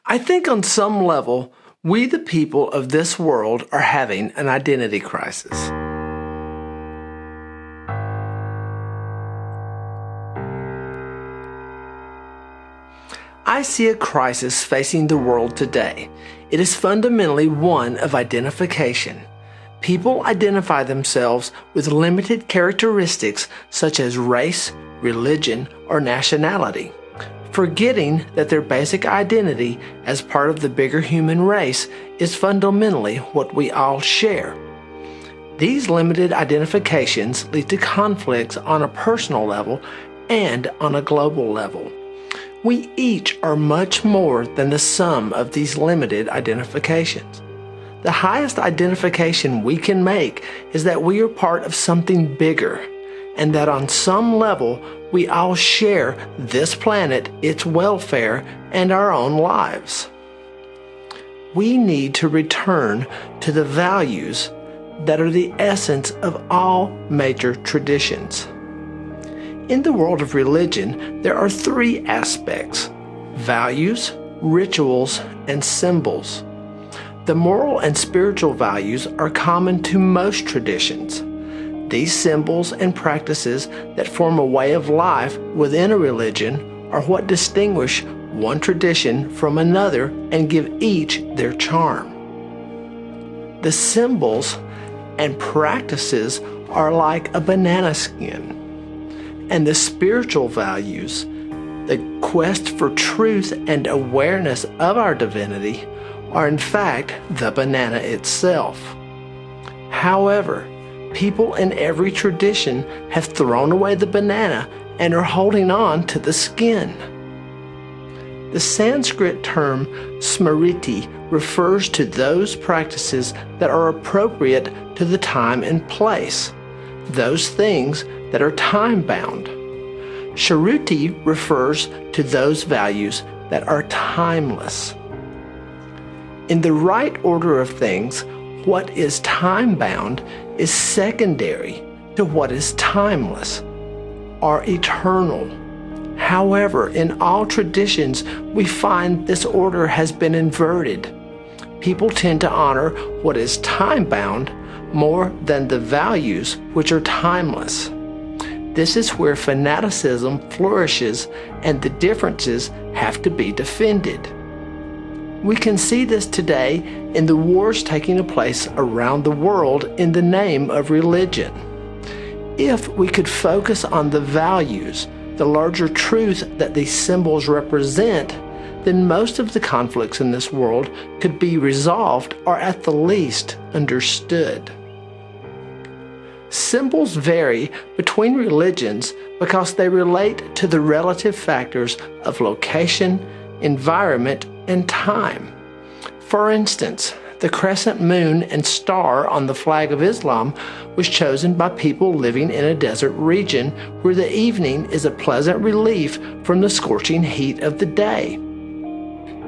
I think on some level, we the people of this world are having an identity crisis. I see a crisis facing the world today. It is fundamentally one of identification. People identify themselves with limited characteristics such as race, religion, or nationality, forgetting that their basic identity as part of the bigger human race is fundamentally what we all share. These limited identifications lead to conflicts on a personal level and on a global level. We each are much more than the sum of these limited identifications. The highest identification we can make is that we are part of something bigger, and that on some level we all share this planet, its welfare, and our own lives. We need to return to the values that are the essence of all major traditions. In the world of religion, there are three aspects: values, rituals, and symbols. The moral and spiritual values are common to most traditions. These symbols and practices that form a way of life within a religion are what distinguish one tradition from another and give each their charm. The symbols and practices are like a banana skin. And the spiritual values, the quest for truth and awareness of our divinity, are in fact the banana itself. However, people in every tradition have thrown away the banana and are holding on to the skin. The Sanskrit term smriti refers to those practices that are appropriate to the time and place, those things that are time-bound. Shruti refers to those values that are timeless. In the right order of things, what is time-bound is secondary to what is timeless or eternal. However, in all traditions, we find this order has been inverted. People tend to honor what is time-bound more than the values which are timeless. This is where fanaticism flourishes and the differences have to be defended. We can see this today in the wars taking place around the world in the name of religion. If we could focus on the values, the larger truth that these symbols represent, then most of the conflicts in this world could be resolved or at the least understood. Symbols vary between religions because they relate to the relative factors of location, environment, and time. For instance, the crescent moon and star on the flag of Islam was chosen by people living in a desert region where the evening is a pleasant relief from the scorching heat of the day.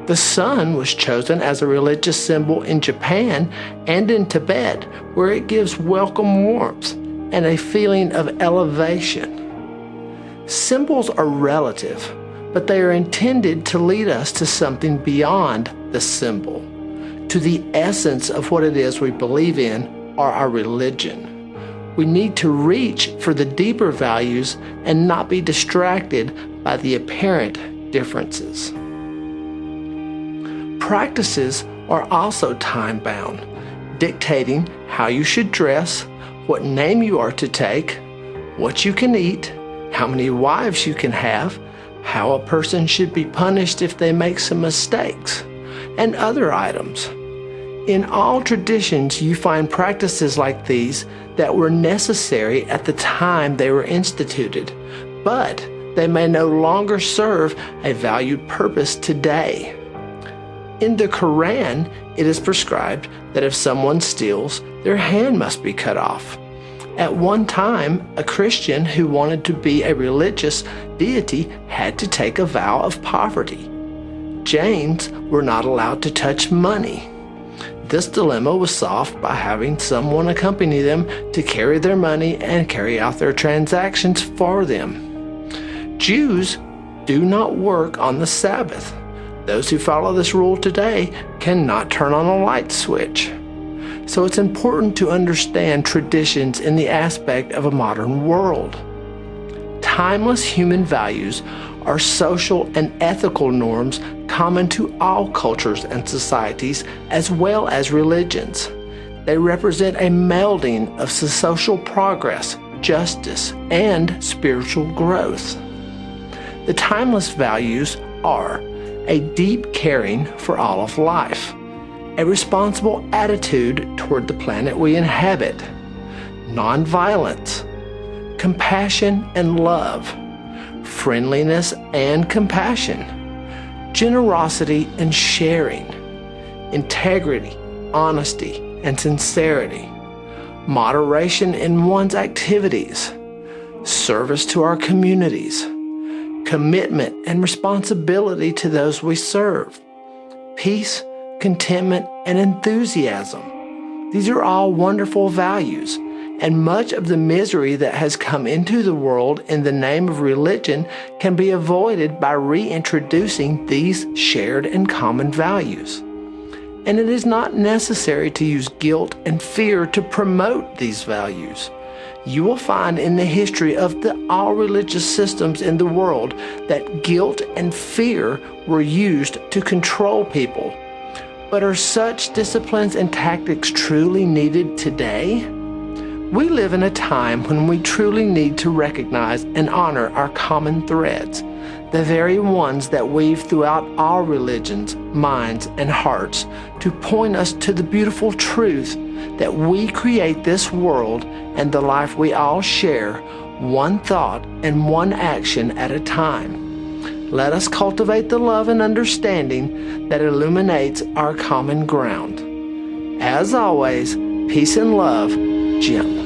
The sun was chosen as a religious symbol in Japan and in Tibet, where it gives welcome warmth and a feeling of elevation. Symbols are relative, but they are intended to lead us to something beyond the symbol, to the essence of what it is we believe in or our religion. We need to reach for the deeper values and not be distracted by the apparent differences. Practices are also time-bound, dictating how you should dress, what name you are to take, what you can eat, how many wives you can have, how a person should be punished if they make some mistakes, and other items. In all traditions, you find practices like these that were necessary at the time they were instituted, but they may no longer serve a valued purpose today. In the Quran, it is prescribed that if someone steals, their hand must be cut off. At one time, a Christian who wanted to be a religious deity had to take a vow of poverty. Jains were not allowed to touch money. This dilemma was solved by having someone accompany them to carry their money and carry out their transactions for them. Jews do not work on the Sabbath, Those who follow this rule today cannot turn on a light switch. So it's important to understand traditions in the aspect of a modern world. Timeless human values are social and ethical norms common to all cultures and societies as well as religions. They represent a melding of social progress, justice, and spiritual growth. The timeless values are a deep caring for all of life, a responsible attitude toward the planet we inhabit, nonviolence, compassion and love, friendliness and compassion, generosity and sharing, integrity, honesty and sincerity, moderation in one's activities, service to our communities, commitment and responsibility to those we serve, peace, contentment, and enthusiasm. These are all wonderful values, and much of the misery that has come into the world in the name of religion can be avoided by reintroducing these shared and common values. And it is not necessary to use guilt and fear to promote these values. You will find in the history of all religious systems in the world that guilt and fear were used to control people. But are such disciplines and tactics truly needed today? We live in a time when we truly need to recognize and honor our common threads, the very ones that weave throughout all religions, minds, and hearts to point us to the beautiful truth that we create this world and the life we all share, one thought and one action at a time. Let us cultivate the love and understanding that illuminates our common ground. As always, peace and love, Jim.